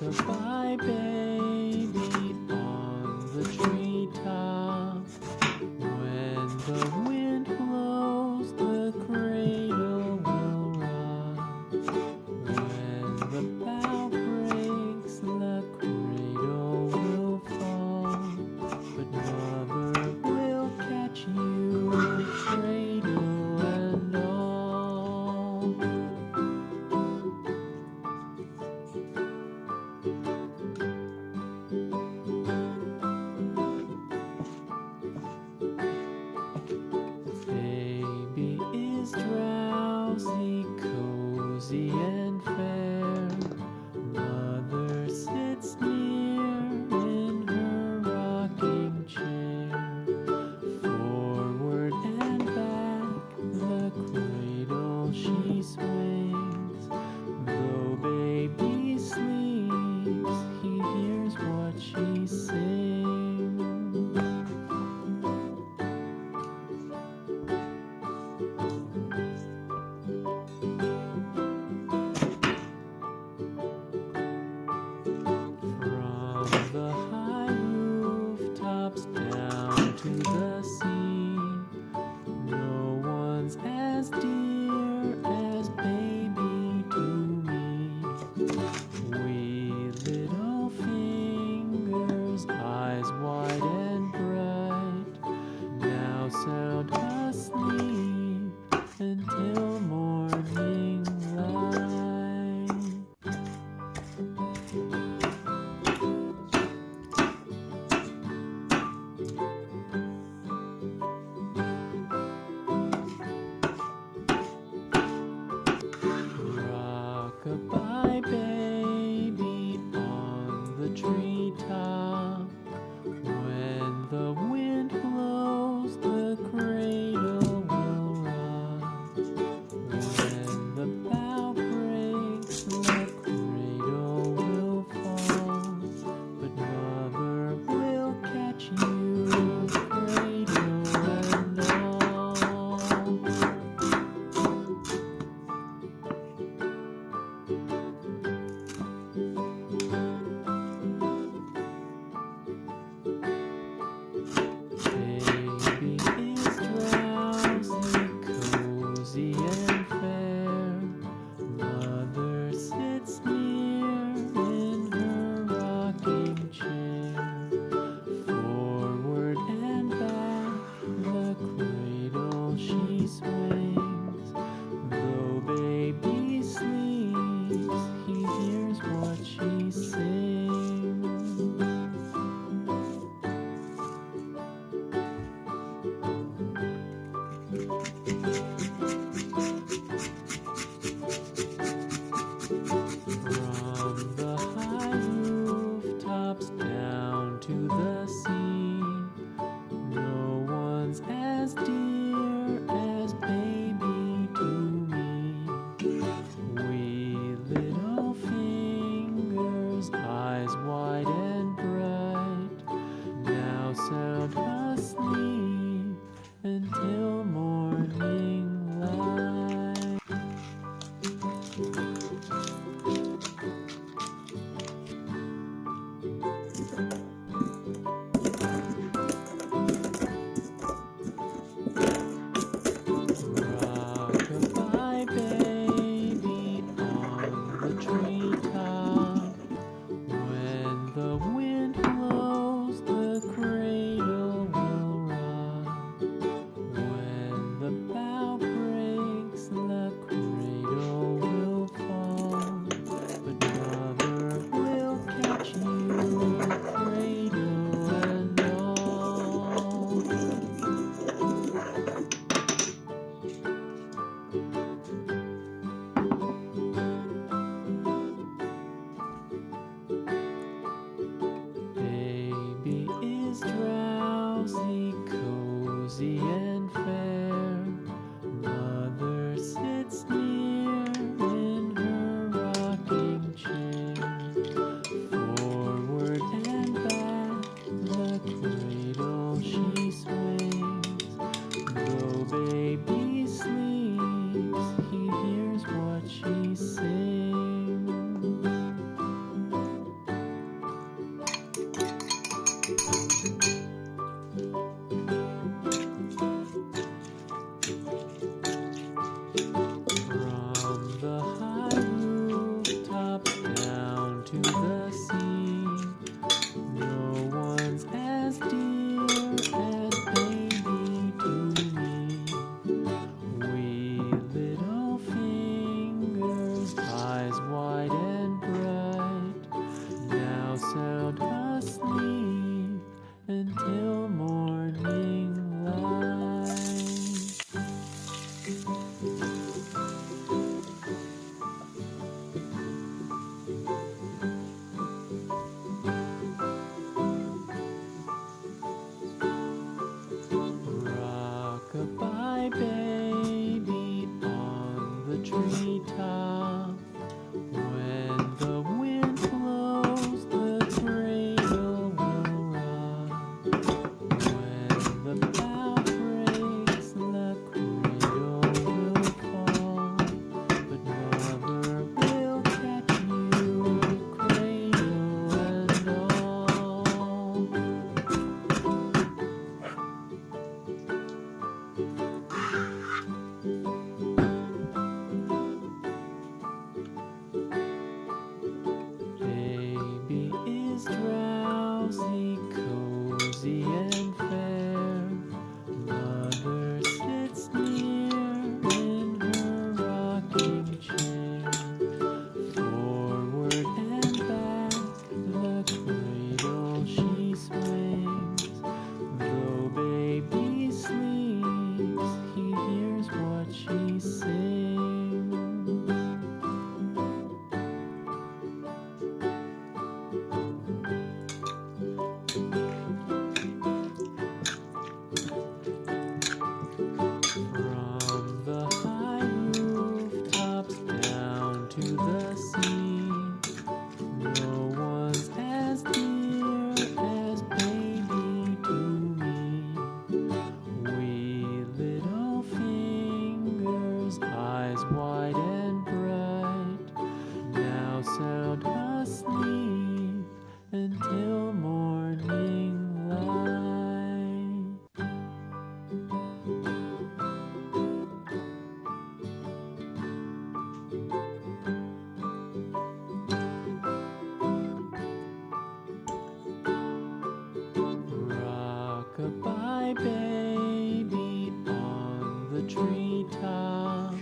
Rock-a-bye baby on the treetop. When the wind blows, the cradle will rock. When the bough breaks, the cradle will fall. But mother will catch you, cradle and all. Baby is drowsy, cozy and fair. Mother sits near in her rocking chair. Forward and back, the cradle she swings. Though baby sleeps, he hears what she sings. From the high rooftops down to the sea, no one's as dear as baby to me. Wee little fingers, eyes wide and bright, now sound asleep until morning light. Rock-a-bye baby on the treetop. When the wind blows, the cradle will rock. When the bough breaks, the cradle will fall. But mother will catch you, cradle and all. Baby is drowsy, cozy and fair. Mother sits near in her rocking chair. Forward and back, the cradle she swings. Though baby sleeps, he hears what she sings. From the high rooftops down to the sea, no one's as dear as baby to me. Wee little fingers, eyes wide and bright, now sound asleep until morning light. Rock-a-bye baby on the treetop. When sound asleep until morning light. Rock-a-bye baby on the treetop. When the wind blows, the cradle will rock. When the bough breaks, the cradle will fall. But mother will catch you, cradle and all. Baby is drowsy, cozy and fair. Mother sits near in her rocking chair. Forward and back, the cradle she swings. Though baby sleeps, he hears what she sings. From the high rooftops down to the sea, no one's as dear as baby to me. Wee little fingers, eyes wide and bright, now sound asleep until morning light. Rock-a-bye baby on the treetop.